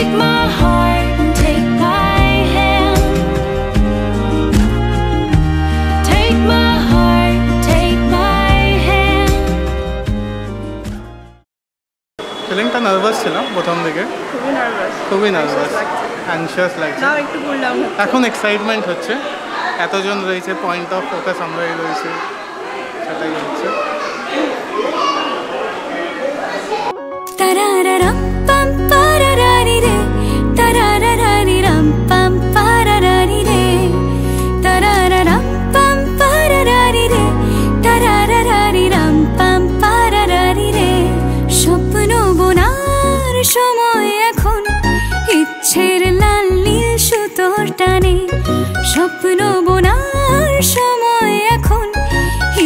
Take my heart and take my hand. Take my heart, take my hand. ফিলিংটা nervous ছিলাম প্রথম দিকে, খুবই নার্ভাস, অ্যানশিয়াস লাগছে। এখন এক্সাইটমেন্ট হচ্ছে, এতজন রয়েছে, পয়েন্ট অফ ফোকাস আমরাই রয়েছে, সেটাই হচ্ছে। স্বপ্ন বোনার সময় এখন, ইচ্ছের লাল নীল সুতোর টানে। স্বপ্ন বোনার সময় এখন,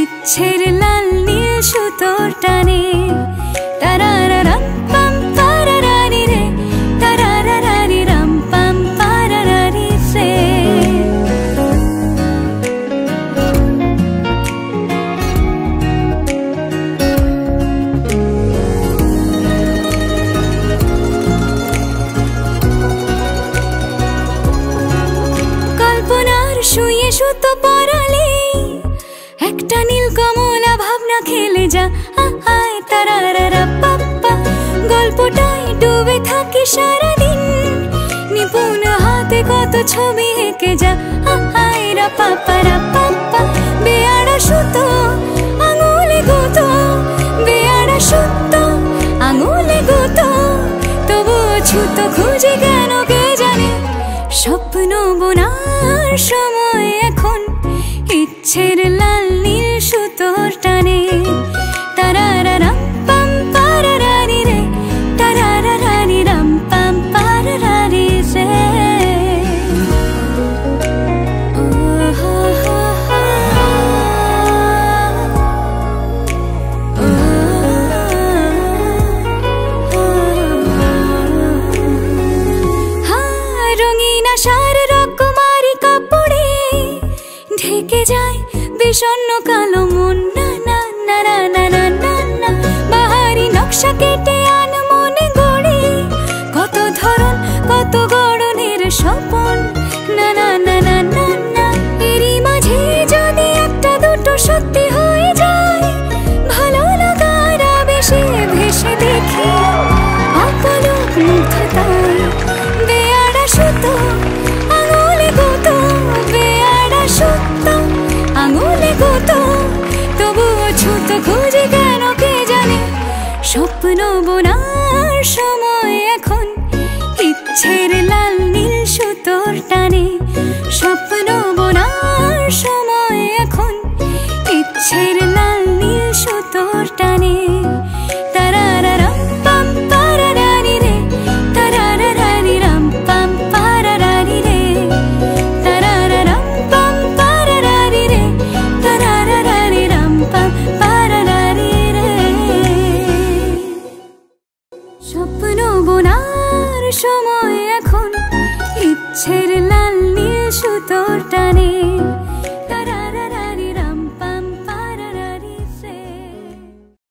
ইচ্ছের লাল নীল সুতোর টানে। তারারারাম পাম পারারারি রে, তারারারারি রাম পাম পারারারি রে। কল্পনার শুয়ে সুতো পরালে, একটা নীল কমলা ভাবনা খেলে যা। আয় তারারারা পাপ্পা, গল্পটায় ডুবে থাকি সারাদিন, নিপুণ হাতে কত ছবি এঁকে যা। আয় রা পাপ্পা রা পাপ্পা, বেয়ারা সুতো আঙুলে গুতো, বেয়ারা সুতো আঙুলে গুতো, তবুও ছুতো খুঁজে কেন কে জানে। স্বপ্ন বোনার সময় এখন, ইচ্ছের লাল নীল সুতোর টানে। তারারারাম পাম পারারারি রে, তারারারারি রাম পাম পারারারি রে। ও হা হা হা, ও হা, রঙিন আশার রকমারি কাপড়ে ঢেকে যায় বিষণ্ণ কালো মন। না না না না না না না না, বাহারি নকশা কেটে আন মনে গড়ে, কত ধরন কত গড়নের স্বপন। না না না না না না, এরই মাঝে যদি একটা দুটো সত্যি হয়ে যায়, ভালো লাগার আবেশে ভেসে দেখি অপলক মুগ্ধতায়। বেয়ারা সুতো আঙুলে গুতো, বেয়ারা সুতো আঙুলে গুতো, তবুও ছুতো খুঁজে কেন কে জানে। স্বপ্ন বোনার সময় এখন, ইচ্ছের লাল নীল সুতোর টানে। স্বপ্ন বোনার সময় এখন, ইচ্ছের লাল নীল সুতোর টানে। তারারারাম পাম পারারারি রে, তারারারারি রাম পাম পারারারি রে, তারারারাম পাম পারারারি রে, তারারারারি রাম পাম পারারারি রে। স্বপ্ন বোনার সময় এখন, ইচ্ছের